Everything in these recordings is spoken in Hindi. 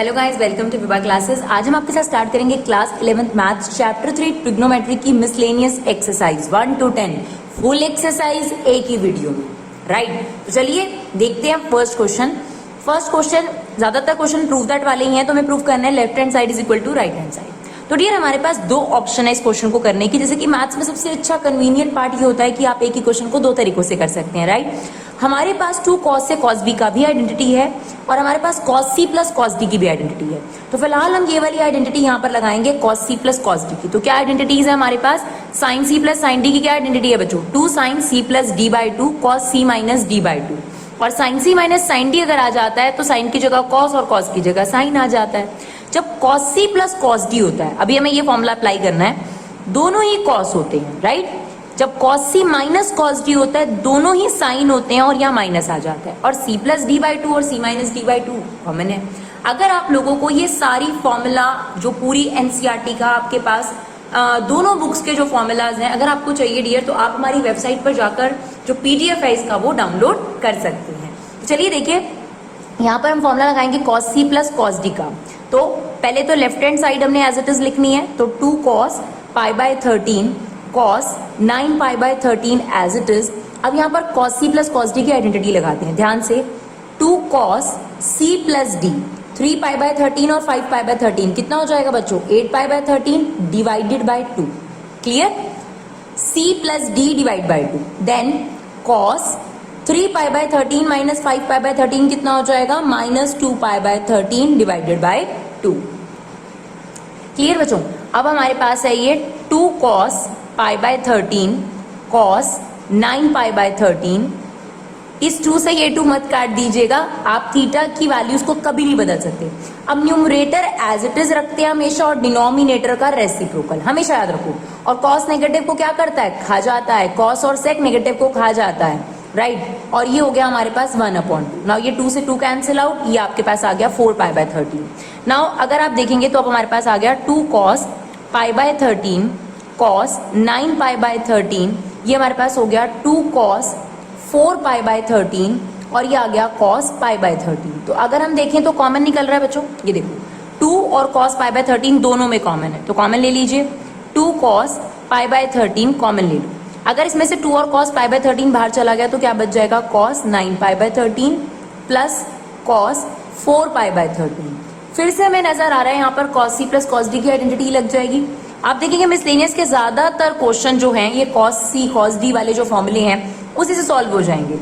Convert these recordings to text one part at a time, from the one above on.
Hello guys, welcome to Vibha classes. आज हम आपके साथ स्टार्ट करेंगे class 11th maths chapter 3 trigonometry की miscellaneous exercise 1 to 10 full exercise एक ही वीडियो में, राइट। तो चलिए देखते हैं फर्स्ट क्वेश्चन। ज्यादातर क्वेश्चन प्रूव दैट वाले ही हैं, तो हमें प्रूव करना है left hand side is equal to right hand side. तो डियर हमारे पास दो ऑप्शन है इस क्वेश्चन को करने की। जैसे कि मैथ्स में सबसे अच्छा कन्वीनियंट पार्ट ये होता है कि आप एक ही क्वेश्चन को दो तरीकों से कर सकते हैं, राइट। हमारे पास 2 cos से cos b का भी आइडेंटिटी है और हमारे पास cos c plus cos d की भी आइडेंटिटी है। तो फिलहाल हम ये वाली आइडेंटिटी यहाँ पर लगाएंगे cos c plus cos d की। तो क्या आइडेंटिटीज है हमारे पास? sin c plus sin d की क्या आइडेंटिटी है बच्चों? 2 sin c plus d by 2 cos c minus d by 2। और sin c minus sin d अगर आ जाता है तो sin की जगह cos और cos की जगह sin आ जाता है। जब cos c plus cos d होता है, अभी हमें ये फॉर्मूला अप्लाई करना है, दोनों ही cos होते हैं, राइट। जब cos c minus cos d होता है दोनों ही sin होते हैं और यहाँ माइनस आ जाता है। और c प्लस डी बाई 2 और c minus D by 2 common है। अगर आप लोगों को ये सारी फॉर्मूला जो पूरी एनसीईआरटी का आपके पास दोनों बुक्स के जो फॉर्मूलाज हैं, अगर आपको चाहिए डियर, तो आप हमारी वेबसाइट पर जाकर जो पीडीएफ है इसका वो डाउनलोड कर सकते हैं। तो चलिए देखिए, यहाँ पर हम फॉर्मूला लगाएंगे cos c plus cos d का। तो पहले तो लेफ्ट हैंड साइड हमने एज इट इज लिखनी है, तो 2 cos pi by 13 cos 9 pi by 13 as it is. अब यहाँ पर cos c plus cos d की आइडेंटिटी लगाते हैं ध्यान से। 2 cos c plus d 3 pi by 13 और 5 पाई बाय 13 कितना हो जाएगा बच्चों? 8 pi by 13 divided by 2। Clear? c plus d divide by 2। Then cos 3 pi by 13 minus 5 pi by 13 कितना हो जाएगा? Minus 2 pi by 13 divided by 2। Clear बच्चों? अब हमारे पास है ये 2 cos pi by 13 cos 9 pi by 13। इस 2 से ये 2 मत काट दीजिएगा, आप थीटा की वैल्यूज को कभी नहीं बदल सकते। अब न्यूमरेटर एज इट इज रखते हैं हमेशा और डिनोमिनेटर का रेसिप्रोकल, हमेशा याद रखो। और cos नेगेटिव को क्या करता है? खा जाता है। cos और sec नेगेटिव को खा जाता है, राइट। और ये हो गया हमारे पास 1/2। नाउ ये 2 से 2 कैंसिल आउट, ये आपके पास आ गया 4 पाई बाय 13। नाउ अगर आप देखेंगे तो अब हमारे पास आ गया 2 cos pi by 13 cos 9 pi by 13। ये हमारे पास हो गया 2 cos 4 पाई बाय 13 और ये आ गया cos पाई बाय 13। तो अगर हम देखें तो कॉमन निकल रहा है बच्चों, ये देखो 2 और cos पाई बाय 13 दोनों में कॉमन है, तो कॉमन ले लीजिए। 2 cos पाई बाय 13 कॉमन ले लो। अगर इसमें से 2 और cos पाई बाय 13 बाहर चला गया तो क्या बच जाएगा? cos 9 pi by 13 plus cos 4 pi by 13। फिर से हमें नजर आ रहा है यहाँ पर cos c plus cos d की आइडेंटिटी लग जाएगी। आप देखेंगे मिसलेनियस के ज्यादातर क्वेश्चन जो हैं ये cos c cos d वाले जो फॉर्मूले हैं उसी से सॉल्व हो जाएंगे।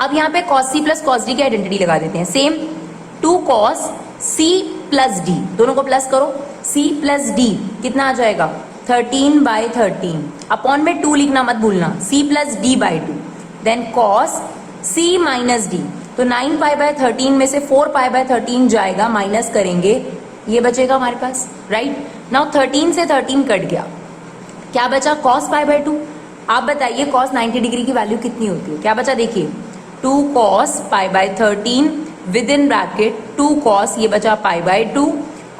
अब यहाँ पे cos c plus cos d की आइडेंटिटी लगा देते हैं। Same 2 cos c plus d, दोनों को प्लस करो, c प्लस d कितना आ जाएगा? 13 बाई 13। अपॉन में 2 लिखना मत भूलना, c plus d by 2। Then cos c minus d, तो 9 पाई बाय 13 में से 4 पाई बाय 13 जाएगा, माइनस करेंगे, ये बचेगा हमारे पास, राइट। नाउ 13 से 13 कट गया, क्या बचा? cos pi bye 2। आप बताइए cos 90 डिग्री की वैल्यू कितनी होती है? क्या बचा देखिए, 2 cos pi by 13 with in bracket 2 cos, ये बचा पाई बाय 2,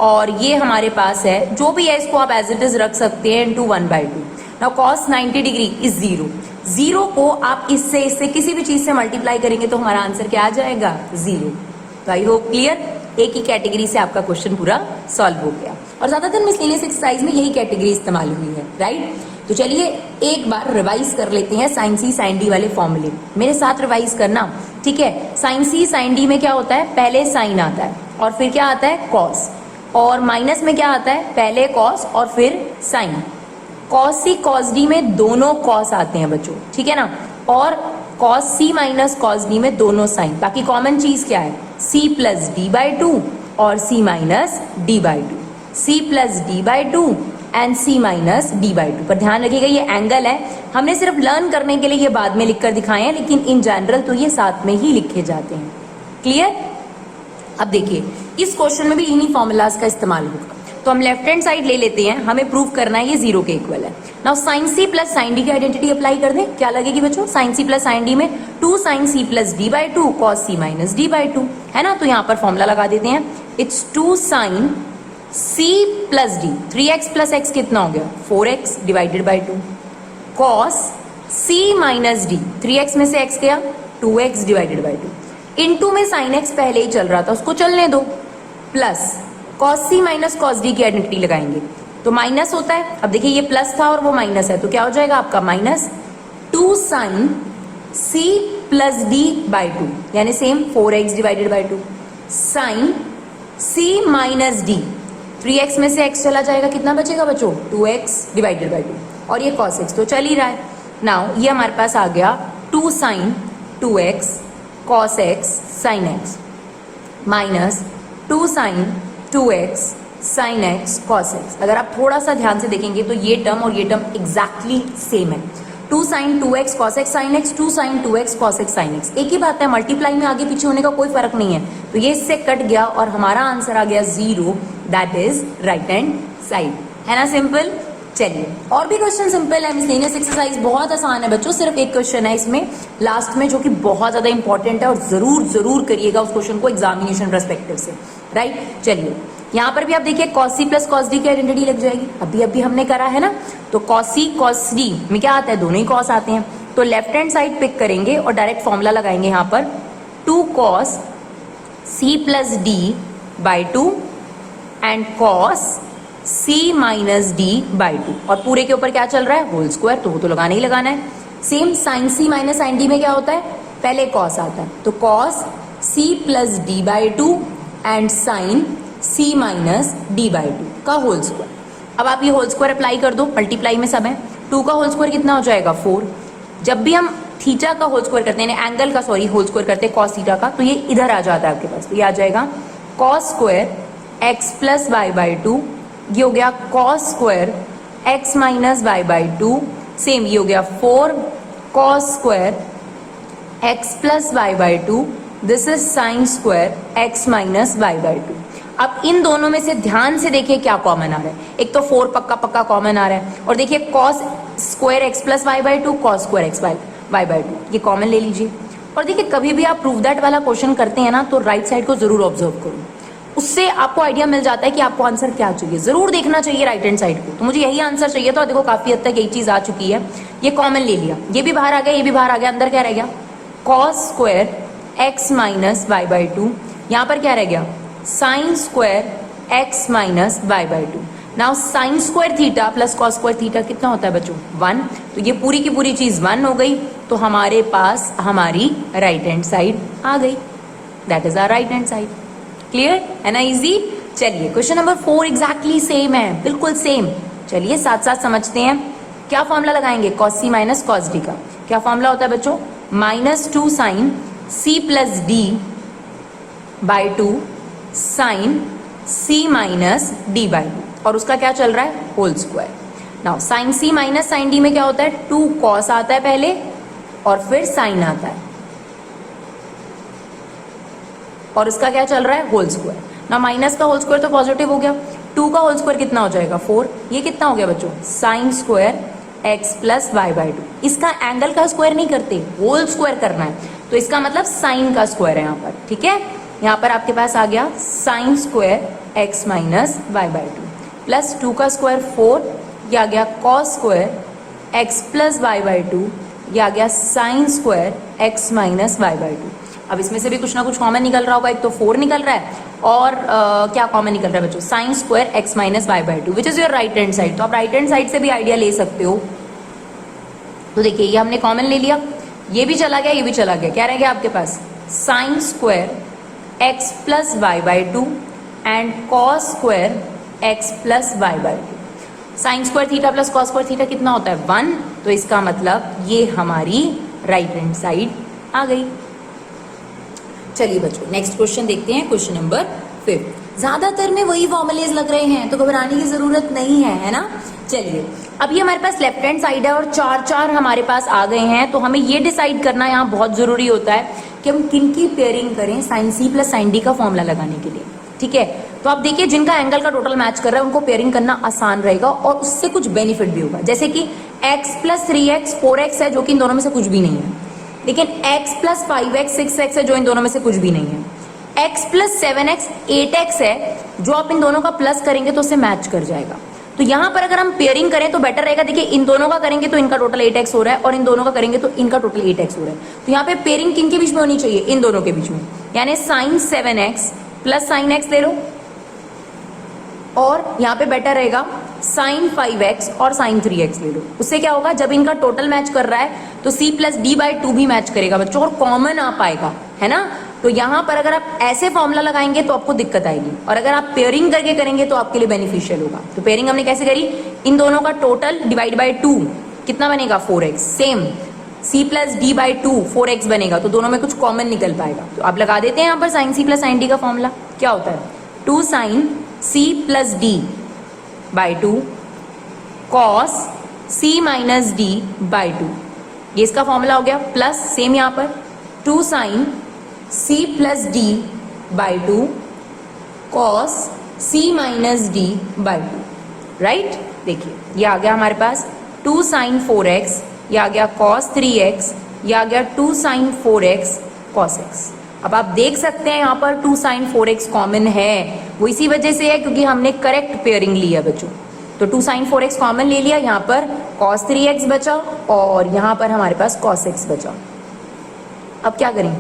और ये हमारे पास है जो भी है इसको आप एज इट इज रख सकते हैं into 1/2। Now cos 90 degree is 0। 0 को आप इससे किसी भी चीज से मल्टीप्लाई करेंगे तो हमारा आंसर क्या आ जाएगा? 0। तो आई होप क्लियर, एक ही कैटेगरी से आपका क्वेश्चन पूरा सॉल्व हो गया। और ज्यादातर मिसलेनियस एक्सरसाइज में यही कैटेगरी इस्तेमाल हुई है, राइट। तो चलिए एक बार रिवाइज कर लेते हैं sin c sin d वाले फॉर्मूले, मेरे साथ रिवाइज करना, ठीक है। sin c sin d में क्या होता है? पहले sin आता है और फिर क्या आता है? cos। और माइनस में क्या आता है? पहले cos और फिर sin। cos c cos d में दोनों cos आते हैं बच्चों, ठीक है ना। और cos c minus cos d में दोनों sin। बाकी कॉमन चीज क्या है? c प्लस d बाई 2 और c minus d by 2। c plus d by 2 and c minus d by 2। पर ध्यान रखिएगा ये एंगल है, हमने सिर्फ लर्न करने के लिए ये बाद में लिखकर दिखाए हैं, लेकिन इन जनरल तो ये साथ में ही लिखे जाते हैं। क्लियर? अब देखिए इस क्वेश्चन में भी इन्हीं फॉर्मूलाज का इस्तेमाल होगा। तो हम लेफ्ट हैंड साइड ले लेते हैं, हमें प्रूव करना है ये 0 के इक्वल है। Now sin c plus sin d की आइडेंटिटी अप्लाई कर दें, क्या लगेगी बच्चों? sin c plus sin d में 2 sin c plus d by 2 cos c minus d by 2 है ना। तो यहाँ पर फॉर्मूला लगा देते हैं, it's 2 sin c plus d, 3x plus x कितना हो गया? 4x divided by 2 cos c minus d, 3x में से x गया 2x डिवाइडेड बाई 2 इनटू में sin x पहले ही चल रहा था उसको चलने दो, plus cos c minus cos d की आइडेंटिटी लगाएंगे तो माइनस होता है। अब देखिए ये प्लस था और वो माइनस है तो क्या हो जाएगा आपका minus 2 sin c plus d by 2 यानी same 4x divided by 2 sin c minus d 3x में से x चला जाएगा कितना बचेगा बच्चों 2x डिवाइडेड बाई 2 और ये cos x तो चल ही रहा है। नाउ ये हमारे पास आ गया 2 sin 2x cos x sin x minus 2 sin 2x sin x cos x। अगर आप थोड़ा सा ध्यान से देखेंगे तो ये टर्म और ये टर्म एग्जैक्टली सेम है। 2 sin 2x cos x sin x 2 sin 2x cos x sin x एक ही बात है, मल्टीप्लाई में आगे पीछे होने का कोई फर्क नहीं है। तो ये इससे कट गया और हमारा आंसर आ गया 0, that is right hand side. है ना सिंपल। चलिए और भी क्वेश्चन सिंपल है। मिसलेनियस एक्सरसाइज बहुत आसान है बच्चों, सिर्फ एक क्वेश्चन है इसमें लास्ट में जो कि बहुत ज्यादा इंपॉर्टेंट है और जरूर जरूर करिएगा उस क्वेश्चन को एग्जामिनेशन पर्सपेक्टिव से। राइट चलिए यहाँ पर भी आप देखिए cos c plus cos d की आइडेंटिटी लग जाएगी। अभी हमने करा है ना, तो cos c cos d में क्या आता है, दोनों ही cos आते हैं तो लेफ्ट हैंड साइड पिक करेंगे और डायरेक्ट फॉर्मूला लगाएंगे यहाँ पर 2 cos c plus d by 2 and cos c minus d by 2 और पूरे के ऊपर क्या चल रहा है होल स्क्वायर, तो वो तो लगाना ही लगाना है। Same sin c minus sin d में क्या होता है, पहले cos आता है तो cos c plus d by 2 and sin c minus d by 2 का होल स्क्वायर। अब आप ये होल स्क्वायर अप्लाई कर दो, मल्टीप्लाई में सब है। 2 का होल स्क्वायर कितना हो जाएगा 4। जब भी हम थीटा का होल स्क्वायर करते हैं, एंगल का सॉरी होल स्क्वायर करते हैं cos थीटा का, तो ये इधर आ जाता है आपके पास, तो ये आ जाएगा cos square x plus y by 2, ये हो गया cos square x minus y by 2, same ये हो गया 4 cos square x plus y by 2, this is sine square x minus y by 2। अब इन दोनों में से ध्यान से देखिए क्या कॉमन आ रहा है, एक तो 4 पक्का पक्का कॉमन आ रहा है और देखिए cos square x plus y by 2 cos square x y by 2 ये कॉमन ले लीजिए। और देखिए कभी भी आप प्रूव दैट वाला क्वेश्चन करते हैं ना तो राइट साइड को जरूर ऑब्जर्व करो, उससे आपको आइडिया मिल जाता है कि आपको आंसर क्या चाहिए। जरूर देखना चाहिए राइट हैंड साइड को, तो मुझे यही आंसर चाहिए था। देखो काफी हद तक यही चीज आ चुकी है, ये कॉमन ले लिया, ये भी बाहर आ गया, ये भी बाहर आ गया, अंदर क्या रह गया cos square x minus y by 2, यहाँ पर क्या रह गया sine square x minus y by 2। Now sine square theta plus cos square theta कितना होता है बच्चों 1, तो ये पूरी की पूरी चीज 1 हो गई, तो हमारे पास हमारी राइट हैंड साइड आ गई, that is our right hand side. Clear है ना, इजी। चलिए क्वेश्चन नंबर 4 एग्जैक्टली सेम है, बिल्कुल सेम। चलिए साथ साथ समझते हैं। क्या फॉर्मूला लगाएंगे cos c minus cos d का, क्या फॉर्मूला होता है बच्चों -2 sin c plus d by 2 sin c minus d by 2 और उसका क्या चल रहा है whole square. Now sin c minus sin d में क्या होता है 2 cos आता है पहले और फिर sin आता है और इसका क्या चल रहा है होल स्क्वायर। ना माइनस का होल स्क्वायर तो पॉजिटिव हो गया, 2 का होल स्क्वायर कितना हो जाएगा 4, ये कितना हो गया बच्चों sine square x plus y by 2। इसका एंगल का स्क्वायर नहीं करते, होल स्क्वायर करना है, तो इसका मतलब साइन का स्क्वायर है यहाँ पर। ठीक है, यहाँ पर आपके पास आ गया sine square x minus y by 2 plus 2 का स्क्वायर 4, ये आ गया cos square x plus y by 2, ये आ गया sine square x minus y by 2। अब इसमें से भी कुछ ना कुछ कॉमन निकल रहा होगा, एक तो 4 निकल रहा है और क्या कॉमन निकल रहा है बच्चों sine square x minus y by 2 which is your right hand side. तो आप राइट हैंड साइड से भी आइडिया ले सकते हो। तो देखिए ये हमने कॉमन ले लिया, ये भी चला गया, ये भी चला गया, क्या रह गया आपके पास sine square x plus y by 2 and cos square x plus y by 2। Sine square theta plus cos square theta कितना होता है 1, तो इसका मतलब ये हमारी राइट हैंड साइड आ गई। चलिए बच्चों नेक्स्ट क्वेश्चन देखते हैं, क्वेश्चन नंबर 5। ज्यादातर में वही फॉर्मुलेज लग रहे हैं तो घबराने की जरूरत नहीं है, है ना। चलिए अब ये हमारे पास लेफ्ट हैंड साइड है और 4 हमारे पास आ गए हैं, तो हमें ये डिसाइड करना यहाँ बहुत जरूरी होता है कि हम किन की पेयरिंग करें साइन सी प्लस साइन डी का फॉर्मूला लगाने के लिए। ठीक है, तो आप देखिए जिनका एंगल का टोटल मैच कर रहा है उनको पेयरिंग करना आसान रहेगा और उससे कुछ बेनिफिट भी होगा। जैसे कि x प्लस 3x 4x है जो कि इन दोनों में से कुछ भी नहीं है, लेकिन x प्लस 5x 6x है जो इन दोनों में से कुछ भी नहीं है, x प्लस 7x 8x है जो आप इन दोनों का प्लस करेंगे तो उससे मैच कर जाएगा। तो यहाँ पर अगर हम पेयरिंग करें तो बेटर रहेगा। देखिए इन दोनों का करेंगे तो इनका टोटल 8x हो रहा है और इन दोनों का करेंगे तो इनका टोटल 8x हो रहा है। तो यहाँ पे पेयरिंग किन के बीच में होनी चाहिए, इन दोनों के बीच में, यानी sign 7x plus sign x ले लो और यहाँ पे बेटर रहेगा sin 5x और sin 3x ले लो। उससे क्या होगा, जब इनका टोटल मैच कर रहा है तो c plus D by to भी मैच करेगा बच्चों, और कॉमन आ पाएगा, है ना। तो यहाँ पर अगर आप ऐसे फॉर्मूला लगाएंगे तो आपको दिक्कत आएगी, और अगर आप पेयरिंग करके करेंगे तो आपके लिए बेनिफिशियल होगा। तो पेयरिंग हमने कैसे करी, इन दोनों का टोटल डिवाइड बाई टू कितना बनेगा 4x, same c plus D by to 4x बनेगा, तो दोनों में कुछ कॉमन निकल पाएगा। तो आप लगा देते हैं यहाँ पर sine c plus sine d का फॉर्मूला क्या होता है, 2 sine c plus D by two cos c minus D by two, ये इसका फॉर्मूला हो गया, प्लस सेम यहाँ पर 2 sine c plus D by two cos c minus D by two, right. देखिए ये आ गया हमारे पास 2 साइन 4x, ये आ गया cos 3x, ये आ गया 2 साइन 4x cos x। अब आप देख सकते हैं यहाँ पर 2 साइन 4x कॉमन है, वो इसी वजह से है क्योंकि हमने करेक्ट पेयरिंग ली है बच्चों। तो 2 साइन 4x कॉमन ले लिया, यहाँ पर cos 3x बचा और यहाँ पर हमारे पास cos x बचा। अब क्या करें,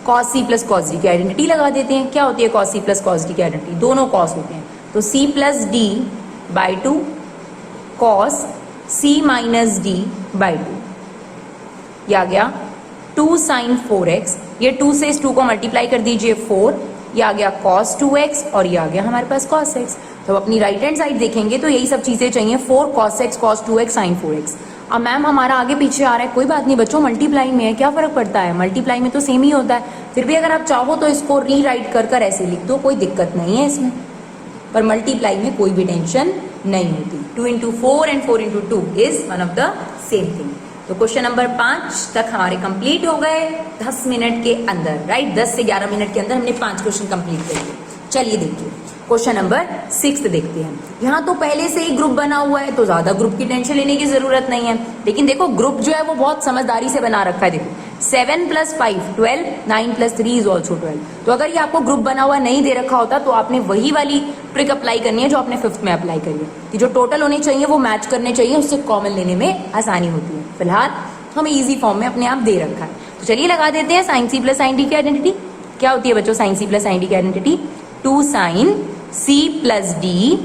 cos c plus cos d की आइडेंटिटी लगा देते हैं। क्या होती है cos c plus cos d की आइडेंटिटी, दोनों cos होते हैं, तो c plus d by two cos c minus d by two, ये आ गया 2 साइन 4x, ये 2 से इस 2 को मल्टीप्लाई कर दीजिए 4, ये आ गया cos 2x और ये आ गया हमारे पास cos x। तो अपनी राइट हैंड साइड देखेंगे तो यही सब चीजें चाहिए, 4 cos x cos 2x sin 4x। अब मैम हमारा आगे पीछे आ रहा है, कोई बात नहीं बच्चों, मल्टीप्लाई में है, क्या फर्क पड़ता है, मल्टीप्लाई में तो सेम ही होता है। फिर भी अगर आप चाहो तो इसको रीराइट कर कर ऐसे लिख दो, कोई दिक्कत नहीं है इसमें, पर मल्टीप्लाई में कोई भी टेंशन नहीं होती। 2 into 4 and 4 into 2 is one of the same thing. तो क्वेश्चन नंबर 5 तक हमारे कंप्लीट हो गए 10 मिनट के अंदर, राइट। 10 से 11 मिनट के अंदर हमने 5 क्वेश्चन कंप्लीट कर लिए। चलिए देखिए क्वेश्चन नंबर 6 देखते हैं। यहाँ तो पहले से ही ग्रुप बना हुआ है तो ज्यादा ग्रुप की टेंशन लेने की जरूरत नहीं है, लेकिन देखो ग्रुप जो है वो बहुत समझदारी से बना रखा है। देखो 7 प्लस 5 12, 9 प्लस 3 इज ऑल्सो 12। तो अगर ये आपको ग्रुप बना हुआ नहीं दे रखा होता तो आपने वही वाली ट्रिक अप्लाई करनी है जो आपने 5th में अप्लाई करी है, कि जो टोटल होने चाहिए वो मैच करने चाहिए, उससे कॉमन लेने में आसानी होती है। फिलहाल हमें इजी फॉर्म में अपने आप दे रखा है, तो चलिए लगा देते हैं साइन सी प्लस साइन डी की आइडेंटिटी। क्या होती है बच्चों साइन सी प्लस साइन डी की identity, 2 sine C plus D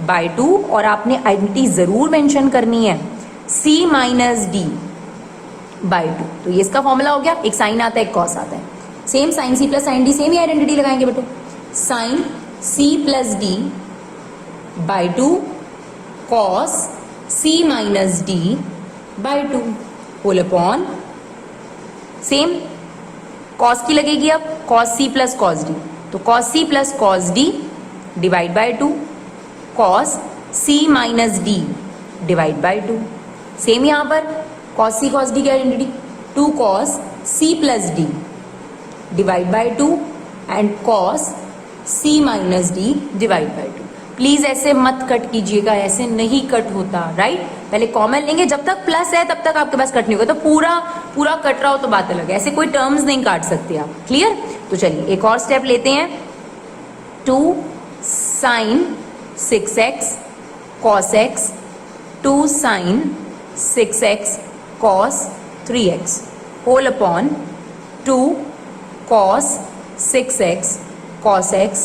by two, और आपने आइडेंटिटी जरूर मेंशन करनी है c minus D by two. तो ये इसका फॉर्मूला हो गया, एक साइन आता है एक कॉस आता है, सेम साइन सी प्लस साइन डी सेम ही आइडेंटिटी लगाएंगे बेटो, sine c plus D by two cos c minus D by two whole upon same cos की लगेगी अब cos c plus cos D, तो cos c plus cos D divide by two cos c minus D divide by two. Same यहाँ पर कॉस c कॉस डी की identity 2 cos c plus D divide by to and cos c minus D divide by to. Please ऐसे मत कट कीजिएगा, ऐसे नहीं कट होता, राइट। पहले कॉमन लेंगे, जब तक प्लस है तब तक आपके पास कट नहीं होगा, तो पूरा कट रहा हो तो बात अलग है, ऐसे कोई टर्म्स नहीं काट सकते आप, क्लियर। तो चलिए एक और स्टेप लेते हैं, 2 sine 6x cos x 2 sine 6x cos 3x whole upon 2 cos 6x cos x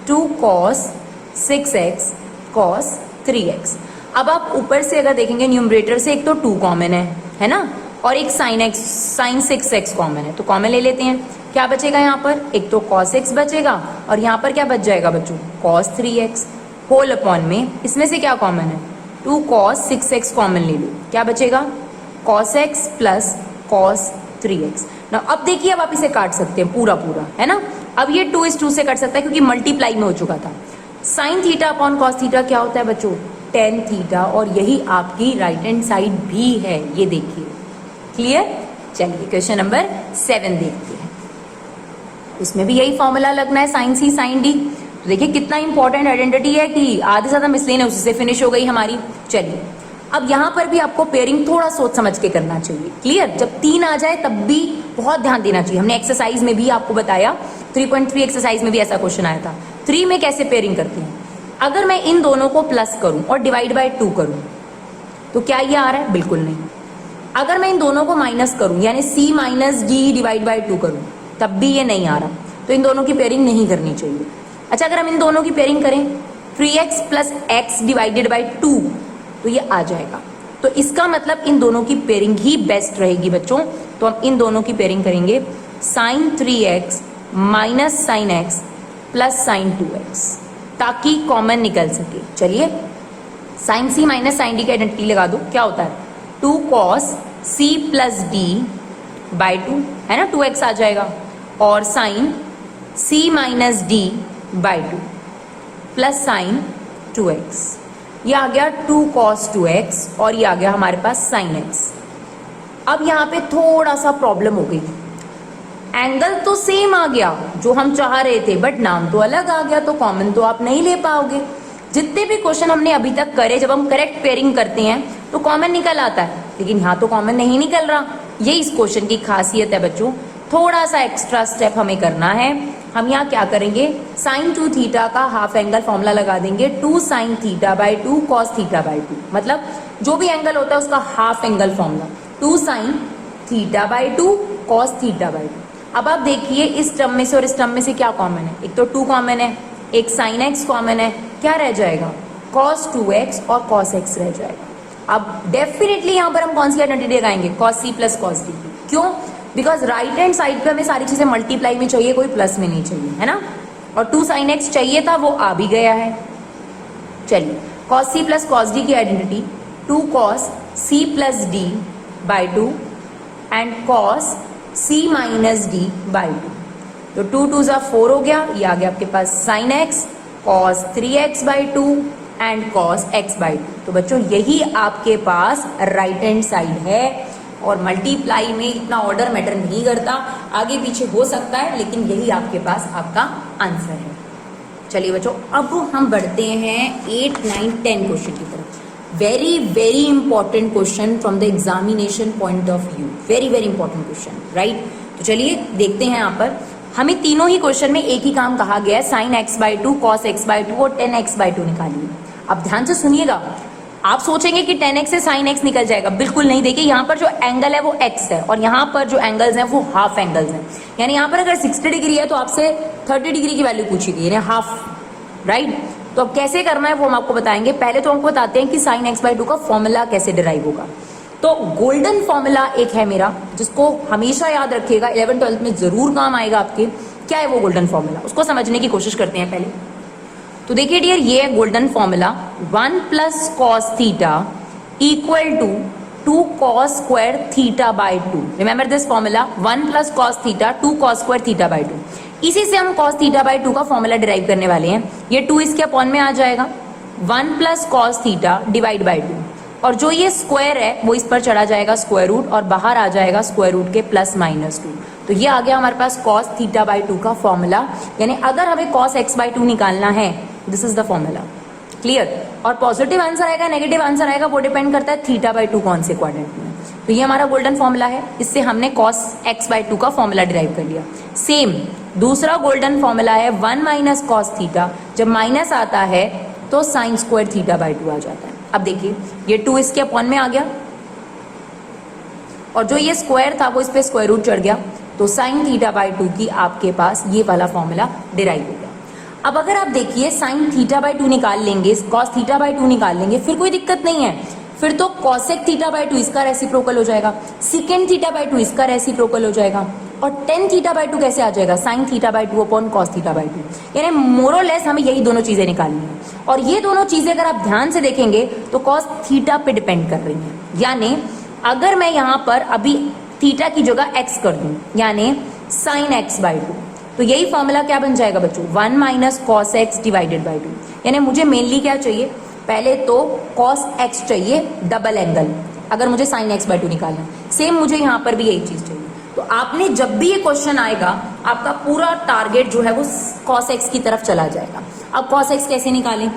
2 cos 6x cos 3x। अब आप ऊपर से अगर देखेंगे न्यूमरेटर से एक तो 2 कॉमन है ना, और एक साइन 6x कॉमन है, तो कॉमन ले लेते हैं। क्या बचेगा यहाँ पर, एक तो cos x बचेगा और यहाँ पर क्या बच जाएगा बच्चों cos 3x होल अपॉन में, इसमें से क्या कॉमन है 2 cos 6x कॉमन ले लो, क्या बचेगा cos x plus cos 3x ना। अब देखिए अब आप इसे काट सकते हैं पूरा है ना। अब ये 2 इस 2 से कट सकता है क्योंकि मल्टीप्लाई में हो चुका था। Sine theta upon cos theta क्या होता है बच्चों, टेन थीटा, और यही आपकी राइट हैंड साइड भी है, ये देखिए, क्लियर। चलिए क्वेश्चन नंबर 7 देखते हैं, इसमें भी यही फॉर्मूला लगना है साइन सी साइन डी। तो देखिए कितना इंपॉर्टेंट आइडेंटिटी है कि आधे ज्यादा मिसलेन है, उससे फिनिश हो गई हमारी। चलिए अब यहाँ पर भी आपको पेयरिंग थोड़ा सोच समझ के करना चाहिए, क्लियर। जब 3 आ जाए तब भी बहुत ध्यान देना चाहिए। हमने एक्सरसाइज में भी आपको बताया, 3.3 एक्सरसाइज में भी ऐसा क्वेश्चन आया था। 3 में कैसे पेयरिंग करते हैं, अगर मैं इन दोनों को प्लस करूं और डिवाइड बाय 2 करूं तो क्या ये आ रहा है, बिल्कुल नहीं। अगर मैं इन दोनों को माइनस करूं यानी c minus D divide by 2 करूं तब भी ये नहीं आ रहा, तो इन दोनों की पेयरिंग नहीं करनी चाहिए। अच्छा, अगर हम इन दोनों की पेयरिंग करें 3x plus x divided by 2 तो ये आ जाएगा। तो इसका मतलब इन दोनों की पेयरिंग ही बेस्ट रहेगी बच्चों। तो हम इन दोनों की पेयरिंग करेंगे sine 3x minus sine x plus sine 2x, ताकि कॉमन निकल सके। चलिए sine c minus sine D की आइडेंटिटी लगा दो, क्या होता है 2 cos c plus D by 2, है ना, 2x आ जाएगा, और sine c minus D by 2 plus sine 2x, ये आ गया 2 cos 2x, और ये आ गया हमारे पास साइन x। अब यहाँ पे थोड़ा सा प्रॉब्लम हो गई, एंगल तो सेम आ गया जो हम चाह रहे थे, बट नाम तो अलग आ गया, तो कॉमन तो आप नहीं ले पाओगे। जितने भी क्वेश्चन हमने अभी तक करे, जब हम करेक्ट पेयरिंग करते हैं तो कॉमन निकल आता है, लेकिन यहाँ तो कॉमन नहीं निकल रहा। ये इस क्वेश्चन की खासियत है बच्चों। थोड़ा सा एक्स्ट्रा स्टेप हमें करना है। हम यहाँ क्या करेंगे, साइन 2 थीटा का हाफ एंगल फॉर्मूला लगा देंगे, 2 sine theta by 2 cos theta by 2, मतलब जो भी एंगल होता है उसका half angle formula 2 sine theta by 2 cos theta by 2। अब आप देखिए इस टर्म में से और इस टर्म में से क्या कॉमन है, एक तो 2 कॉमन है, एक साइन एक्स कॉमन है, क्या रह जाएगा cos 2x और cos x रह जाएगा। अब डेफिनेटली यहाँ पर हम कौन सी आइडेंटिटी लगाएंगे, cos c plus cos d की। क्यों, बिकॉज राइट हैंड साइड पे हमें सारी चीजें मल्टीप्लाई में चाहिए, कोई प्लस में नहीं चाहिए, है ना। और 2 sin x चाहिए था, वो आ भी गया है। चलिए cos c plus cos d की identity 2 cos c plus d by 2 and cos c minus d by 2, तो 2 2 जा 4 हो गया, ये आ गया आपके पास sin x cos 3x by 2 and cos x by 2। तो बच्चों यही आपके पास राइट हैंड साइड है, और मल्टीप्लाई में इतना ऑर्डर मैटर नहीं करता, आगे पीछे हो सकता है, लेकिन यही आपके पास आपका आंसर है। चलिए बच्चों अब हम बढ़ते हैं 8, 9, 10 क्वेश्चन की तरफ। Very very important question from the examination point of view, very very important question, right. तो चलिए देखते हैं। यहाँ पर हमें तीनों ही क्वेश्चन में एक ही काम कहा गया है, sine x by 2 cos x by 2 और 10x बाई 2 निकालिए। अब ध्यान से सुनिएगा, आप सोचेंगे कि 10x से साइन x निकल जाएगा, बिल्कुल नहीं। देखिए यहाँ पर जो एंगल है वो x है, और यहाँ पर जो एंगल्स हैं वो हाफ एंगल्स हैं। यानी यहाँ पर अगर 60 डिग्री है तो आपसे 30 डिग्री की वैल्यू पूछी गई है, हाफ, राइट। तो अब कैसे करना है वो हम आपको बताएंगे। पहले तो हमको बताते हैं कि साइन x बाई 2 का फॉर्मूला कैसे डिराइव होगा। तो गोल्डन फॉर्मूला एक है मेरा, जिसको हमेशा याद रखिएगा, 11th 12th में जरूर काम आएगा आपके। क्या है वो गोल्डन फॉर्मूला, उसको समझने की कोशिश करते हैं पहले। तो देखिए डियर, ये है golden formula, 1 plus cos theta equal to 2 cos square theta by 2। Remember this formula, 1 plus cos theta 2 cos square theta by 2। इसी से हम कॉस थीटा बाई 2 का फॉर्मूला डिराइव करने वाले हैं। ये 2 इसके अपॉन में आ जाएगा, 1 plus cos theta divide by 2, और जो ये स्क्वायर है वो इस पर चढ़ा जाएगा स्क्वायर रूट, और बाहर आ जाएगा स्क्वायर रूट के प्लस माइनस 2। तो ये आ गया हमारे पास cos थीटा बाई 2 का फॉर्मूला। यानी अगर हमें cos x बाई 2 निकालना है, this is the formula, clear. और पॉजिटिव आंसर आएगा, नेगेटिव आंसर आएगा, वो डिपेंड करता है थीटा बाई 2 कौन से क्वाड्रेंट में। तो ये हमारा गोल्डन फॉर्मूला है, इससे हमने cos x बाई 2 का फॉर्मूला डिराइव कर लिया। सेम दूसरा गोल्डन फॉर्मूला है 1 माइनस कॉस थीटा, जब माइनस आता है तो साइन स्क्वायर थीटा बाई 2 आ जाता है। अब देखिए ये 2 इसके अपॉन में आ गया, और जो ये स्क्वायर था वो इस पे स्क्वायर रूट चढ़ गया, तो साइन थीटा बाई 2 की आपके पास ये वाला फॉर्मूला डिराइव हो गया। अब अगर आप देखिए साइन थीटा बाई 2 निकाल लेंगे, कॉस थीटा बाई 2 निकाल लेंगे, फिर कोई दिक्कत नहीं है। फिर तो कॉसेक थीटा बाई 2 इसका रेसिप्रोकल हो जाएगा, सेकेंड थीटा बाई 2 इसका रेसिप्रोकल हो जाएगा, और टेन थीटा बाई 2 कैसे आ जाएगा, sine theta by 2 upon cos theta by 2। यानी मोर और लेस हमें यही दोनों चीजें निकालनी है, और ये दोनों चीजें अगर आप ध्यान से देखेंगे तो कॉस थीटा पे डिपेंड कर रही हैं। यानी अगर मैं यहाँ पर अभी थीटा की जगह x कर दूं, यानी साइन x बाई 2, तो यही फॉर्मूला क्या बन जाएगा बच्चों, 1 minus cos x divided by 2। यानी मुझे मेनली क्या चाहिए, पहले तो कॉस x चाहिए डबल एंगल, अगर मुझे साइन x बाई 2 निकालना है। सेम मुझे यहाँ पर भी यही चीज चाहिए। तो आपने जब भी ये क्वेश्चन आएगा, आपका पूरा टारगेट जो है वो कॉस x की तरफ चला जाएगा। अब कॉस x कैसे निकालें,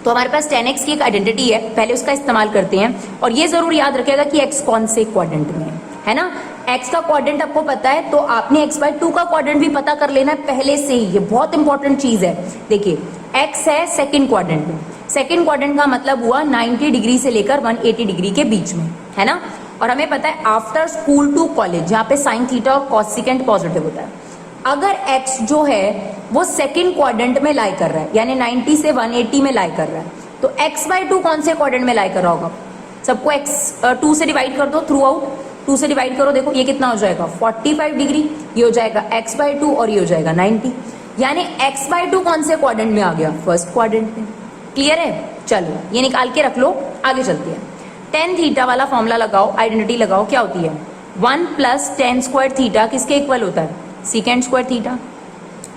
तो हमारे पास 10x की एक आइडेंटिटी है, पहले उसका इस्तेमाल करते हैं। और ये जरूर याद रखिएगा कि x कौन से क्वाड्रेंट में है ना। x का क्वाड्रेंट आपको पता है, तो आपने x बाई 2 का क्वाड्रेंट भी पता कर लेना है पहले से ही, ये बहुत इंपॉर्टेंट चीज है। देखिए x है सेकंड क्वाड्रेंट में, सेकंड क्वाड्रेंट का मतलब हुआ 90 डिग्री से लेकर 180 डिग्री के बीच में, है ना। और हमें पता है आफ्टर स्कूल टू कॉलेज, जहाँ पे साइन थीटा और कॉसेकेंट पॉजिटिव होता है, अगर x जो है वो सेकंड क्वाड्रेंट में लाई कर रहा है, यानी 90 से 180 में लाई कर रहा है, तो x/2 कौन से क्वाड्रेंट में लाई कर रहा होगा? सबको x 2 से डिवाइड कर दो, थ्रू आउट 2 से डिवाइड करो, देखो ये कितना हो जाएगा 45 डिग्री, ये हो जाएगा x/2 और ये हो जाएगा 90, यानी x/2 कौन से क्वाड्रेंट में आ गया? फर्स्ट क्वाड्रेंट में। क्लियर है? चलो ये निकाल के रख लो, आगे चलते हैं। tan थीटा वाला फॉर्मूला लगाओ, आइडेंटिटी लगाओ, क्या होती है 1 + tan स्क्वायर थीटा किसके इक्वल होता है? Secant square theta.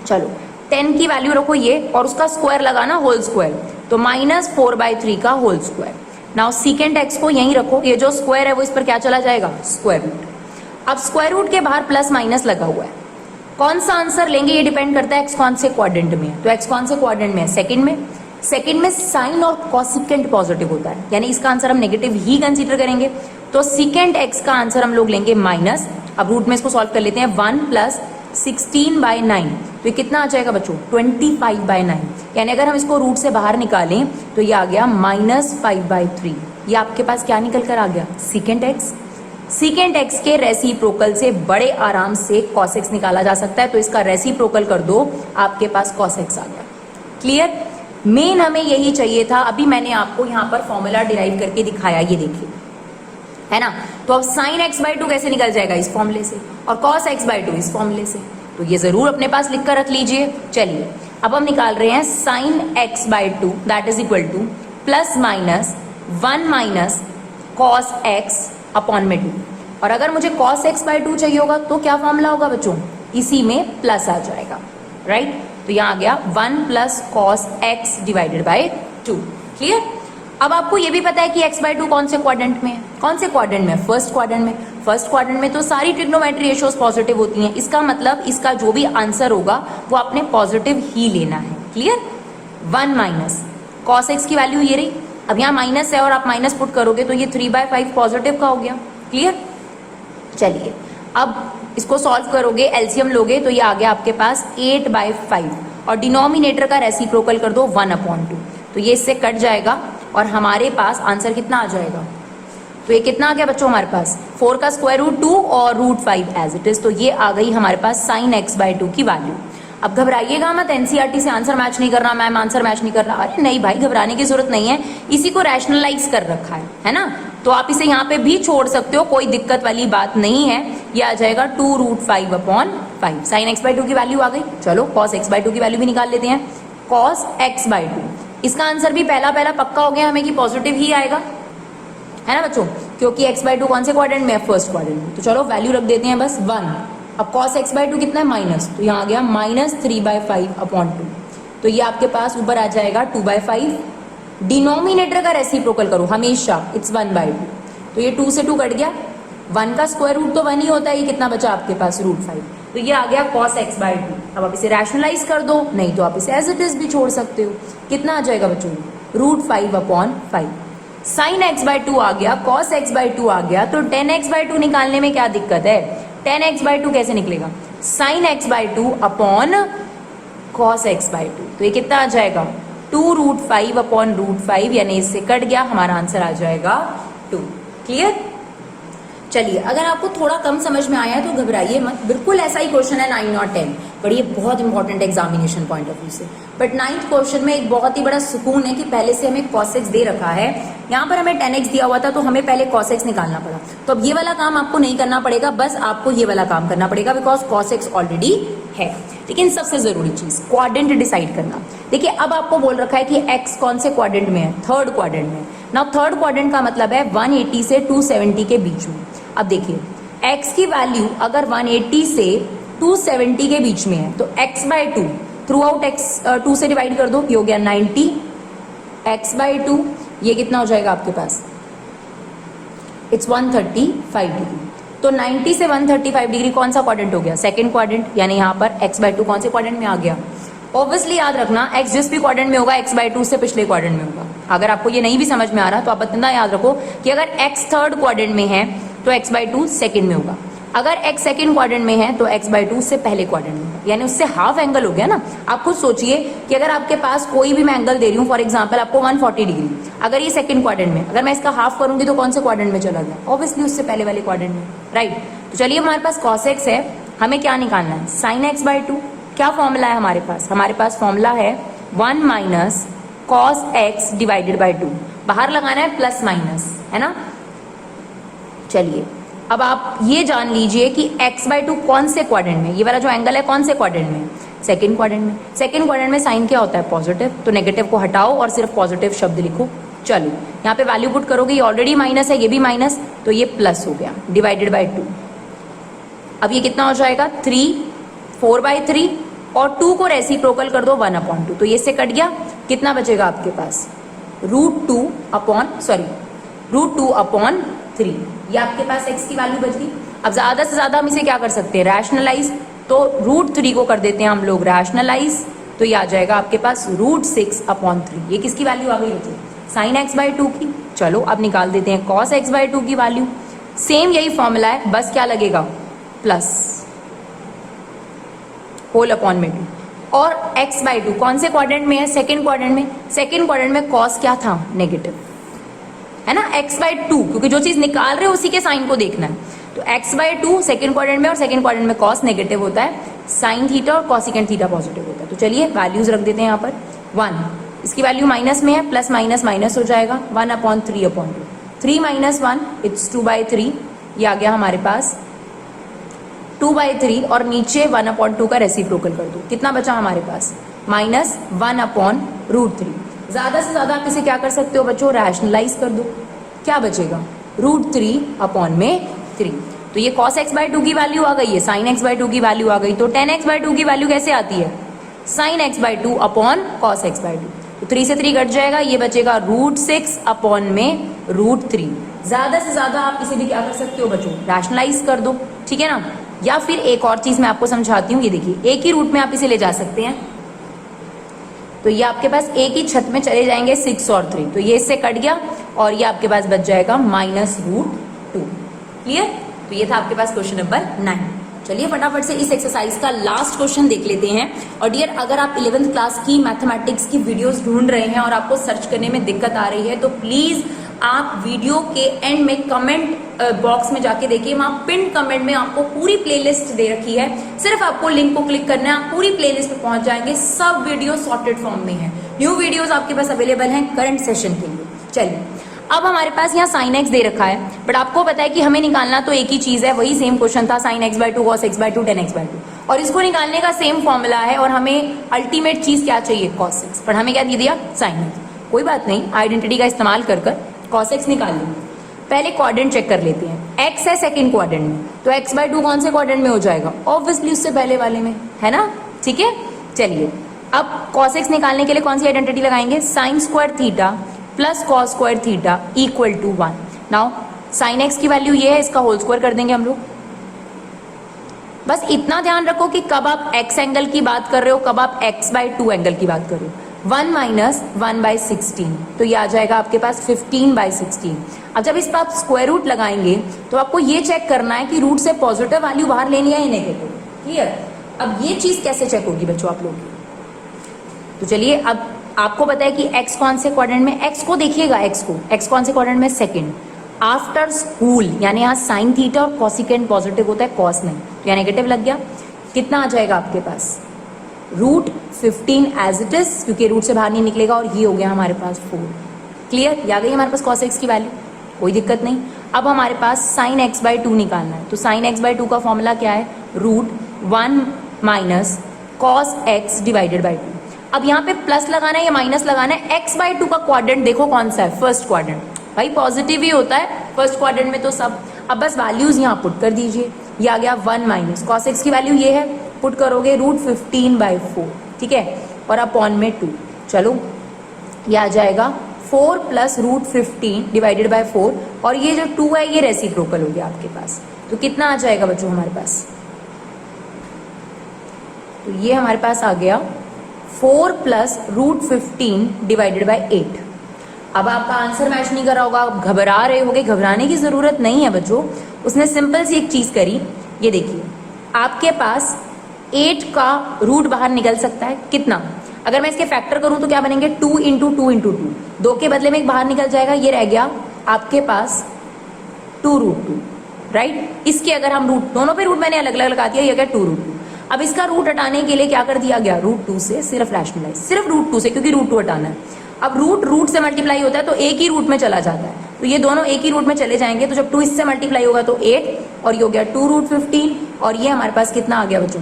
चलो 10 की वैल्यू रखो ये और उसका स्क्वायर लगाना होल स्क्वायर, तो -4/3 का whole square. Now second x को यहीं रखो, ये जो स्क्वायर है वो इस पर क्या चला जाएगा? Square root. अब स्क्वायर रूट के बाहर प्लस माइनस लगा हुआ है, कौन सा आंसर लेंगे ये डिपेंड करता है एक्स कौन से क्वाड्रेंट में है। तो एक्स कौन से क्वाड्रेंट में है? सेकंड में। सेकंड में साइन और कॉसिकेंट पॉजिटिव होता है, यानी इसका आंसर हम नेगेटिव ही कंसीडर करेंगे, तो सीकेंड एक्स का आंसर हम लोग लेंगे माइनस। अब रूट में इसको सॉल्व कर लेते हैं, 1 + 16/9, तो ये कितना आ जाएगा बच्चों? 25/9, यानी अगर हम इसको रूट से बाहर निकालें तो ये आ गया -5/3। ये आपके पास क्या निकल कर आ गया? सीकेंड एक्स। सीकेंड एक्स के रेसिप्रोकल से बड़े आराम से cos x निकाला जा सकता है, तो इसका रेसिप्रोकल कर दो, आपके पास cos x आ गया। क्लियर? मेन हमें यही चाहिए था, अभी मैंने आपको यहाँ पर फॉर्मूला डिराइव करके दिखाया, ये देखिए, है ना। तो अब sin x/2 कैसे निकल जाएगा? इस फॉर्मूले से, और cos x/2 इस फॉर्मूले से, तो ये जरूर अपने पास लिख कर रख लीजिए। चलिए अब हम निकाल रहे हैं sin x/2 that is equal to +(1 - cos x) upon में 2, और अगर मुझे cos x/2 चाहिए होगा तो क्या फॉर्मूला होगा बच्चों? इसी में प्लस आ जाएगा, राइट। तो यहाँ आ गया 1 + cos x divided by 2। Clear? अब आपको ये भी पता है कि x/2 कौन से क्वाड्रेंट में है? कौन से क्वाड्रेंट में? फर्स्ट क्वाड्रेंट में। फर्स्ट क्वाड्रेंट में तो सारी ट्रिग्नोमेट्री रेशियोज पॉजिटिव होती हैं, इसका मतलब इसका जो भी आंसर होगा वो आपने पॉजिटिव ही लेना है। क्लियर? 1 - cos x की वैल्यू ये रही, अब यहाँ माइनस है और आप माइनस पुट करोगे तो ये 3/5 पॉजिटिव का हो गया। क्लियर? चलिए अब इसको सॉल्व करोगे, एलसीएम लोगे तो ये आ गया आपके पास 8/5, और डिनोमिनेटर का रेसिप्रोकल कर दो 1/2, तो ये इससे कट जाएगा और हमारे पास आंसर कितना आ जाएगा? तो ये कितना आ गया बच्चों हमारे पास? 4 का स्क्वायर रूट 2 और √5 एज इट इज, तो ये आ गई हमारे पास sin x/2 की वैल्यू। अब घबराइएगा मत, एनसीईआरटी से आंसर मैच नहीं कर रहा मैम, आंसर मैच नहीं कर रहा, अरे नहीं भाई, घबराने की जरूरत नहीं है, इसी को रैशनलाइज कर रखा है ना, तो आप इसे यहाँ पे भी छोड़ सकते हो, कोई दिक्कत वाली बात नहीं है। ये आ जाएगा 2√5/5। sin x/2 की वैल्यू आ गई। चलो cos x/2 की वैल्यू भी निकाल लेते हैं। cos x/2, इसका आंसर भी पहला पक्का हो गया हमें कि पॉजिटिव ही आएगा, है ना बच्चों, क्योंकि x/2 कौन से क्वाड्रेंट में है? फर्स्ट क्वाड्रेंट में। तो चलो वैल्यू रख देते हैं बस 1। अब cos x/2 कितना है? माइनस, तो यहाँ आ गया -3/5/2, तो ये आपके पास ऊपर आ जाएगा 2/5। डिनोमिनेटर का रेसिप्रोकल करो हमेशा, इट्स 1/2, तो ये 2 से 2 कट गया, 1 का स्क्वायर रूट तो 1 ही होता है, ये कितना बचा आपके पास? √5, तो ये आ गया cos x/2। अब आप इसे रैशनलाइज कर दो, नहीं तो आप इसे एज इट इज भी छोड़ सकते हो। कितना आ जाएगा बच्चों? √5/5। sin x/2 आ गया, cos x/2 आ गया, तो tan x/2 निकालने में क्या दिक्कत है? tan x/2 कैसे निकलेगा? sin x/2 upon cos x/2, तो ये कितना आ जाएगा? 2√5/√5, यानी इससे कट गया, हमारा आंसर आ जाएगा 2। क्लियर? चलिए अगर आपको थोड़ा कम समझ में आया है तो घबराइए मत, बिल्कुल ऐसा ही क्वेश्चन है 9 और 10, पर ये बहुत important examination point of view से। बट 9th क्वेश्चन में एक बहुत ही बड़ा सुकून है कि पहले से हमें cos x दे रखा है, यहाँ पर हमें tan x दिया हुआ था तो हमें पहले cos x निकालना पड़ा, तो अब ये वाला काम आपको नहीं करना पड़ेगा, बस आपको ये वाला काम करना पड़ेगा, बिकॉज cos x ऑलरेडी है। लेकिन सबसे जरूरी चीज क्वाड्रेंट डिसाइड करना। देखिए अब आपको बोल रखा है कि x कौन से क्वाड्रेंट में है? थर्ड क्वाड्रेंट में। नाउ थर्ड क्वाड्रेंट का मतलब है 180 से 270 के बीच में। अब देखिए x की वैल्यू अगर 180 से 270 के बीच में है तो x/2 थ्रू आउट x 2 से डिवाइड कर दो, ये हो गया 90, x/2 ये कितना हो जाएगा आपके पास? It's 135 degree. तो 90 से 135 डिग्री कौन सा क्वाड्रेंट हो गया? सेकंड क्वाड्रेंट, यानी यहाँ पर x/2 कौन से क्वाड्रेंट में आ गया? ऑब्वियसली याद रखना x जिस भी क्वाड्रेंट में होगा x/2 से पिछले क्वाड्रेंट में होगा। अगर आपको ये नहीं भी समझ में आ रहा तो आप इतना याद रखो कि अगर x थर्ड क्वाड्रेंट में है तो x/2 सेकंड में होगा, अगर x सेकंड क्वाड्रेंट में है तो x/2 से पहले क्वाड्रेंट में होगा, यानी उससे हाफ एंगल हो गया ना। आप खुद सोचिए कि अगर आपके पास कोई भी मैं एंगल दे रही हूँ, फॉर एग्जांपल आपको 140 डिग्री, अगर ये सेकंड क्वाड्रेंट में, अगर मैं इसका हाफ करूंगी तो कौन से क्वाड्रेंट में चला गया? ऑब्वियसली उससे पहले वाले क्वाड्रेंट में, राइट। तो चलिए हमारे पास cos x है, हमें क्या निकालना है, साइन एक्स बाई टू। क्या फॉर्मूला है हमारे पास, हमारे पास फॉर्मूला है 1 minus cos x divided by two. बाहर लगाना है प्लस माइनस, है ना। चलिए अब आप ये जान लीजिए कि x बाई टू कौन से क्वाड्रेंट में, ये वाला जो एंगल है कौन से क्वाड्रेंट में, सेकंड क्वाड्रेंट में। सेकंड क्वाड्रेंट में साइन क्या होता है, पॉजिटिव, तो नेगेटिव को हटाओ और सिर्फ पॉजिटिव शब्द लिखो। चलो यहाँ पे वैल्यू पुट करोगे, ये ऑलरेडी माइनस है, ये भी माइनस, तो ये प्लस हो गया डिवाइडेड बाई टू। अब ये कितना हो जाएगा 3, 4/3 और 2 को रेसिप्रोकल कर दो 1/2, तो ये इससे कट गया। कितना बचेगा आपके पास, √2/3। ये आपके पास x की वैल्यू बच गई। अब ज्यादा से ज्यादा हम इसे क्या कर सकते हैं, रैशनलाइज, तो √3 को कर देते हैं हम लोग रैशनलाइज, तो ये आ जाएगा आपके पास √6/3। ये किसकी वैल्यू आ गई बच्चों, साइन एक्स बाई टू की। चलो अब निकाल देते हैं कॉस एक्स बाई टू की वैल्यू। सेम यही फॉर्मूला है, बस क्या लगेगा, प्लस होल अपॉन में 2। और x बाई टू कौन से क्वाड्रेंट में है, सेकेंड क्वाड्रेंट में। सेकेंड क्वाड्रेंट में कॉस क्या था, नेगेटिव, है ना, x बाई टू, क्योंकि जो चीज निकाल रहे हो उसी के साइन को देखना है। तो x by two second quadrant में, और सेकेंड क्वाड्रेंट में कॉस नेगेटिव होता है, साइन थीटा और कॉसिकेंट थीटा पॉजिटिव होता है। तो चलिए वैल्यूज रख देते हैं यहाँ पर। 1, इसकी वैल्यू माइनस में है, प्लस माइनस माइनस हो जाएगा, 1/3/2। 3 - 1 इट्स 2/3, ये आ गया हमारे पास 2/3, और नीचे 1/2 का रेसिप्रोकल कर दो। कितना बचा हमारे पास, -1/√3। ज्यादा से ज्यादा आप इसे क्या कर सकते हो बच्चों, रैशनलाइज कर दो। क्या बचेगा, √3/3। तो ये cos x बाई टू की वैल्यू आ गई है, sin x बाई टू की वैल्यू आ गई। तो tan x बाई टू की वैल्यू कैसे आती है, sin x by two upon cos x by two. तो 3 से 3 कट जाएगा, ये बचेगा √6/√3। ज्यादा से ज्यादा आप इसे भी क्या कर सकते हो बच्चों, रैशनलाइज कर दो, ठीक है ना। या फिर एक और चीज मैं आपको समझाती हूँ, ये देखिए एक ही रूट में आप इसे ले जा सकते हैं। तो ये आपके पास एक ही छत में चले जाएंगे 6 और 3, तो ये इससे कट गया और ये आपके पास बच जाएगा -√2। क्लियर। तो ये था आपके पास क्वेश्चन नंबर 9। चलिए फटाफट से इस एक्सरसाइज का लास्ट क्वेश्चन देख लेते हैं। और डियर, अगर आप 11th क्लास की मैथमेटिक्स की वीडियोस ढूंढ रहे हैं और आपको सर्च करने में दिक्कत आ रही है, तो प्लीज आप वीडियो के एंड में कमेंट बॉक्स में जाके देखिए, वहां पिन कमेंट में आपको पूरी प्लेलिस्ट दे रखी है। सिर्फ आपको लिंक को क्लिक करना है, आप पूरी प्लेलिस्ट पे पहुंच जाएंगे। सब वीडियो सॉर्टेड फॉर्म में है, न्यू वीडियोस आपके पास अवेलेबल हैं करंट सेशन के लिए। चलिए अब हमारे पास यहाँ साइन एक्स दे रखा है, बट आपको पता है कि हमें निकालना तो एक ही चीज है, वही सेम क्वेश्चन था, sine x by two, cos x by two, ten x by two, और इसको निकालने का सेम फॉर्मूला है। और हमें अल्टीमेट चीज क्या चाहिए, कॉस एक्स, पर हमें क्या दे दिया, साइन एक्स। कोई बात नहीं, आइडेंटिटी का इस्तेमाल कर कॉस एक्स निकाल लेंगे। पहले क्वाड्रेंट चेक कर लेते हैं। एक्स है सेकंड क्वाड्रेंट में, तो एक्स बाई टू कौन से क्वाड्रेंट में हो जाएगा, ऑब्वियसली उससे पहले वाले में, है ना। ठीक है, चलिए अब कॉस एक्स निकालने के लिए कौन सी आइडेंटिटी लगाएंगे, sine square theta plus cos square theta equal to 1। Now sine x की वैल्यू ये है, इसका होल स्क्वायर कर देंगे हम लोग। बस इतना ध्यान रखो कि कब आप एक्स एंगल की बात कर रहे हो, कब आप एक्स बाई टू एंगल की बात कर रहे हो। 1 - 1/16, तो ये आ जाएगा आपके पास 15/16। अब जब इस पर आप स्क्वायर रूट लगाएंगे तो आपको ये चेक करना है कि रूट से पॉजिटिव वैल्यू बाहर लेनी है या नेगेटिव। क्लियर। अब ये चीज कैसे चेक होगी बच्चों आप लोग की, तो चलिए अब आपको पता है कि x कौन से क्वाड्रेंट में, x को देखिएगा, x कौन से क्वाड्रेंट में, सेकंड। आफ्टर स्कूल यानी यहाँ साइन थीटा और कॉसिकेंट पॉजिटिव होता है, कॉस नहीं, तो यहाँ नेगेटिव लग गया। कितना आ जाएगा आपके पास, √15 एज इट इज, क्योंकि रूट से बाहर नहीं निकलेगा, और ये हो गया हमारे पास 4। क्लियर, ये आ गई हमारे पास cos x की वैल्यू, कोई दिक्कत नहीं। अब हमारे पास sin x बाई टू निकालना है, तो sin x बाई टू का फॉर्मूला क्या है, √1 minus cos x divided by two. अब यहाँ पे प्लस लगाना है या माइनस लगाना है, x बाई टू का क्वाड्रेंट देखो कौन सा है, फर्स्ट क्वाड्रेंट, भाई पॉजिटिव ही होता है फर्स्ट क्वाड्रेंट में तो सब। अब बस वैल्यूज यहाँ पुट कर दीजिए, ये आ गया 1 माइनस cos x की वैल्यू ये है, पुट करोगे √15/4, ठीक है, और अपॉन में 2। चलो ये आ जाएगा 4 प्लस √15 डिवाइडेड बाय 4, और ये जो 2 है ये रेसिप्रोकल हो गया आपके पास। तो कितना आ जाएगा बच्चों हमारे पास, तो ये हमारे पास आ गया 4 प्लस √15 डिवाइडेड बाय 8। अब आपका आंसर मैच नहीं कर रहा होगा, आप घबरा रहे होगे, घबराने की जरूरत नहीं है बच्चों। उसने सिंपल सी एक चीज करी, ये देखिए आपके पास 8 का रूट बाहर निकल सकता है, कितना, अगर मैं इसके फैक्टर करूं तो क्या बनेंगे, 2 × 2 × 2, 2 के बदले में एक बाहर निकल जाएगा, ये रह गया आपके पास 2√2, राइट। इसके अगर हम रूट, दोनों पे रूट मैंने अलग अलग लगा दिया, ये क्या 2 रूट 2। अब इसका रूट हटाने के लिए क्या कर दिया गया, रूट 2 से सिर्फ रैशनलाइज, सिर्फ रूट 2 से, क्योंकि रूट 2 हटाना है। अब रूट से मल्टीप्लाई होता है तो एक ही रूट में चला जाता है, तो ये दोनों एक ही रूट में चले जाएंगे, तो जब 2 इससे मल्टीप्लाई होगा तो 8 और ये हो गया 2 रूट 15 और ये हमारे पास कितना आ गया बच्चों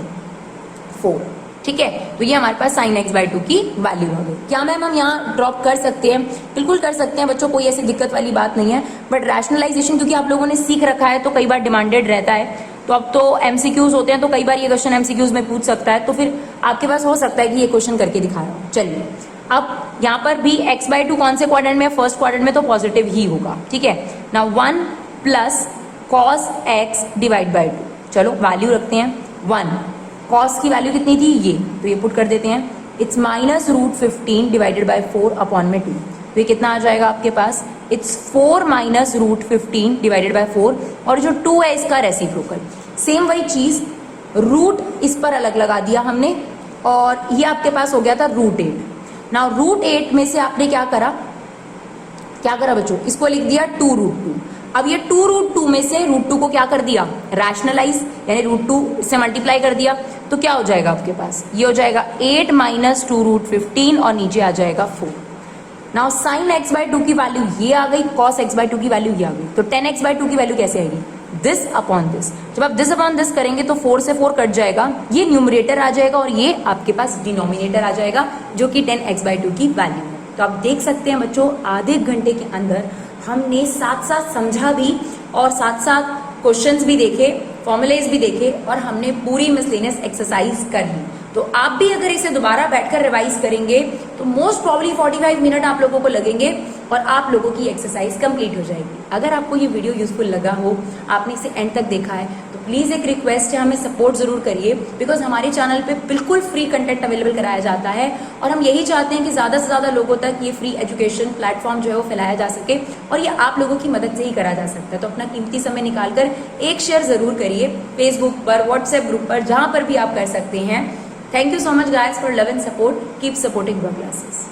4। ठीक है, तो ये हमारे पास sin x/2 की वैल्यू आ गई। क्या मैम हम यहाँ ड्रॉप कर सकते हैं? बिल्कुल कर सकते हैं बच्चों, कोई ऐसी दिक्कत वाली बात नहीं है। बट रैशनलाइजेशन क्योंकि आप लोगों ने सीख रखा है तो कई बार डिमांडेड रहता है, तो अब तो एमसीक्यूज होते हैं तो कई बार ये क्वेश्चन एमसीक्यूज में पूछ सकता है, तो फिर आपके पास हो सकता है कि ये क्वेश्चन करके दिखाया। चलिए, अब यहाँ पर भी x/2 कौन से क्वाड्रेंट में? फर्स्ट क्वाड्रेंट में, तो पॉजिटिव ही होगा। ठीक है, now 1 plus cos x divide by 2। चलो वैल्यू रखते हैं 1, cos की वैल्यू कितनी थी ये, तो ये पुट कर देते हैं, it's minus root 15 divided by 4 upon में 2, तो ये कितना आ जाएगा आपके पास, it's 4 minus root 15 divided by 4, और जो 2 है इसका रेसिप्रोकल। सेम वही चीज, रूट इस पर अलग लगा दिया हमने, और ये आपके पास हो गया था रूट 8। नाउ रूट 8 में से आपने क्या करा बच्चों, इसको लिख दिया 2 रूट 2। अब ये 2 रूट 2 में से रूट 2 को क्या कर दिया, रैशनलाइज, यानी रूट 2 इससे मल्टीप्लाई कर दिया, तो क्या हो जाएगा आपके पास, ये हो जाएगा 8 माइनस 2 रूट 15 और नीचे आ जाएगा 4। नाउ sin x/2 की वैल्यू ये आ गई, cos x/2 की वैल्यू ये आ गई, तो 10x/2 की वैल्यू कैसे आएगी, दिस अपॉन दिस। जब आप दिस अपॉन दिस करेंगे तो 4 से 4 कट जाएगा, ये न्यूमरेटर आ जाएगा और ये आपके पास डिनोमिनेटर आ जाएगा, जो कि 10x/2 की वैल्यू है। तो आप देख सकते हैं बच्चों, आधे घंटे के अंदर हमने साथ साथ समझा भी और साथ साथ क्वेश्चंस भी देखे, फॉर्मुलेज भी देखे, और हमने पूरी मिसलेनियस एक्सरसाइज कर ली। तो आप भी अगर इसे दोबारा बैठकर रिवाइज करेंगे तो मोस्ट प्रॉब्ली 45 मिनट आप लोगों को लगेंगे और आप लोगों की एक्सरसाइज कंप्लीट हो जाएगी। अगर आपको ये वीडियो यूजफुल लगा हो, आपने इसे एंड तक देखा है, तो प्लीज एक रिक्वेस्ट है, हमें सपोर्ट जरूर करिए, बिकॉज हमारे चैनल पे बिल्कुल फ्री कंटेंट अवेलेबल कराया जाता है और हम यही चाहते हैं कि ज्यादा से ज्यादा लोगों तक ये फ्री एजुकेशन प्लेटफॉर्म जो है वो फैलाया जा सके, और ये आप लोगों की मदद से ही करा जा सकता है। तो अपना कीमती समय निकालकर एक शेयर जरूर करिए, फेसबुक पर, व्हाट्सएप ग्रुप पर, जहां पर भी आप कर सकते हैं। Thank you so much guys for love and support. Keep supporting Bro Classes.